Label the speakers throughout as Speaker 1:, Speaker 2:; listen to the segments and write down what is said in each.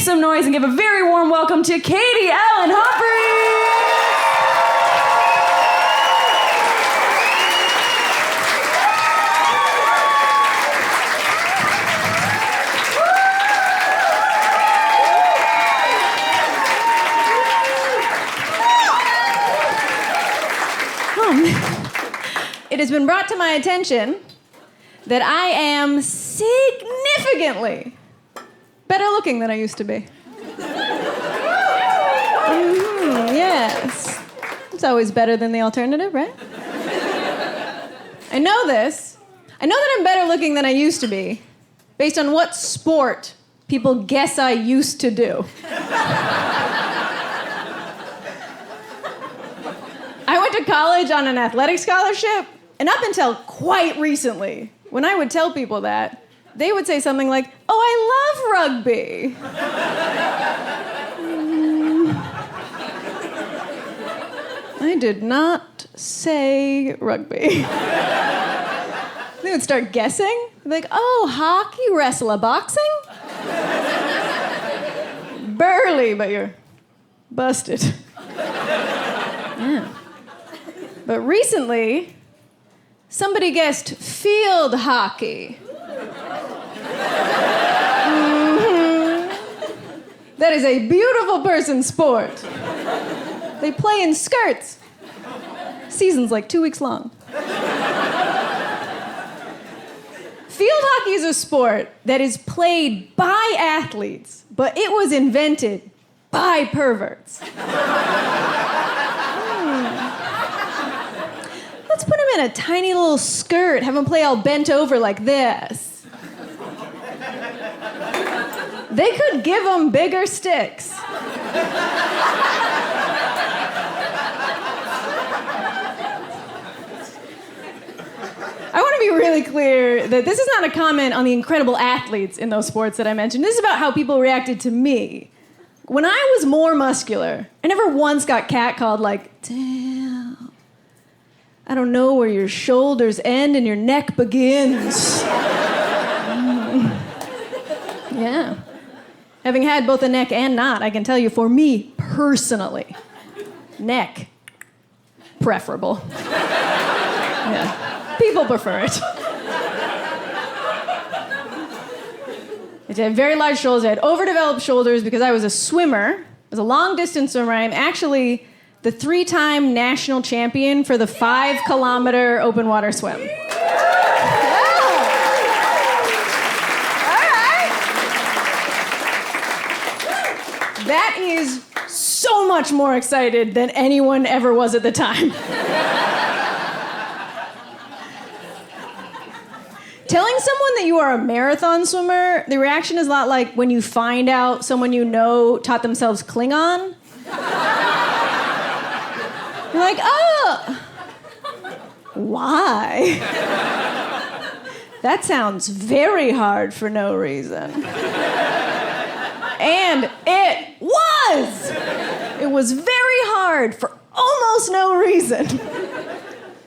Speaker 1: make some noise and give a very warm welcome to Katie Ellen Humphries! It has been brought to my attention that I am significantly better looking than I used to be. Yes. It's always better than the alternative, right? I know this. I know that I'm better looking than I used to be based on what sport people guess I used to do. I went to college on an athletic scholarship, and up until quite recently, when I would tell people that, they would say something like, "Oh, I love rugby." I did not say rugby. They would start guessing. Like, "Oh, hockey, wrestler, boxing?" Burly, but you're busted. Yeah. But recently, somebody guessed field hockey. That is a beautiful person's sport. They play in skirts. Season's like 2 weeks long. Field hockey is a sport that is played by athletes, but it was invented by perverts. Let's put him in a tiny little skirt, have him play all bent over like this. They could give him bigger sticks. I want to be really clear that this is not a comment on the incredible athletes in those sports that I mentioned. This is about how people reacted to me. When I was more muscular, I never once got catcalled like, "Damn, I don't know where your shoulders end and your neck begins." Yeah. Having had both a neck and not, I can tell you, for me personally, neck, preferable. Yeah. People prefer it. I had very large shoulders. I had overdeveloped shoulders because I was a swimmer. I was a long-distance swimmer. I'm actually the 3-time national champion for the 5-kilometer open water swim. That is so much more excited than anyone ever was at the time. Telling someone that you are a marathon swimmer, the reaction is a lot like when you find out someone you know taught themselves Klingon. You're like, "Oh, why?" That sounds very hard for no reason. And it was! It was very hard for almost no reason.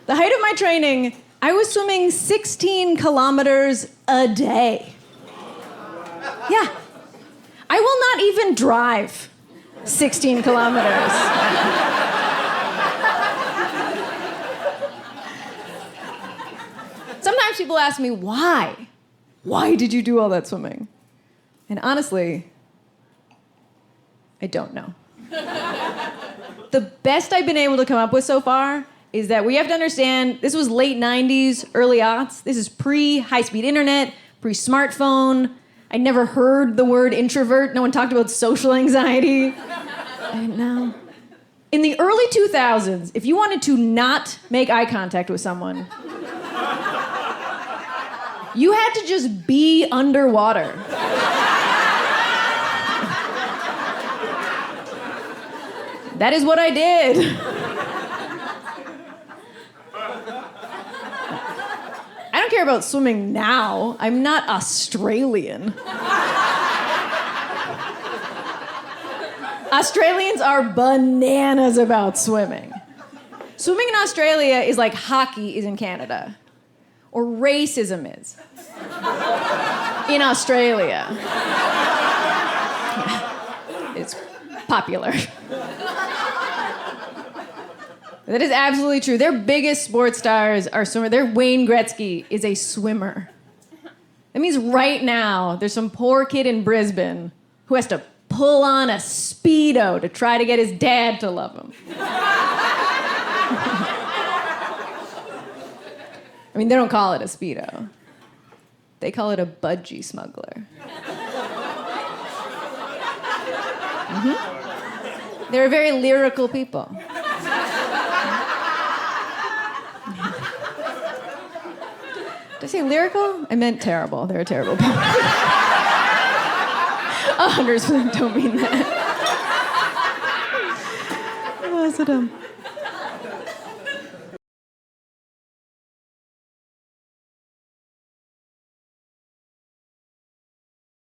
Speaker 1: The height of my training, I was swimming 16 kilometers a day. Yeah. I will not even drive 16 kilometers. Sometimes people ask me, why? Why did you do all that swimming? And honestly, I don't know. The best I've been able to come up with so far is that we have to understand this was late 90s, early aughts. This is pre-high-speed internet, pre-smartphone. I never heard the word introvert. No one talked about social anxiety. No. In the early 2000s, if you wanted to not make eye contact with someone, you had to just be underwater. That is what I did. I don't care about swimming now. I'm not Australian. Australians are bananas about swimming. Swimming in Australia is like hockey is in Canada. Or racism is in Australia. Yeah. popular. That is absolutely true. Their biggest sports stars are swimmers. Their Wayne Gretzky is a swimmer. That means right now there's some poor kid in Brisbane who has to pull on a Speedo to try to get his dad to love him. I mean, they don't call it a Speedo. They call it a budgie smuggler. Mm-hmm. They're very lyrical people. Did I say lyrical? I meant terrible. They're a terrible people. 100% don't mean that. Oh, so dumb.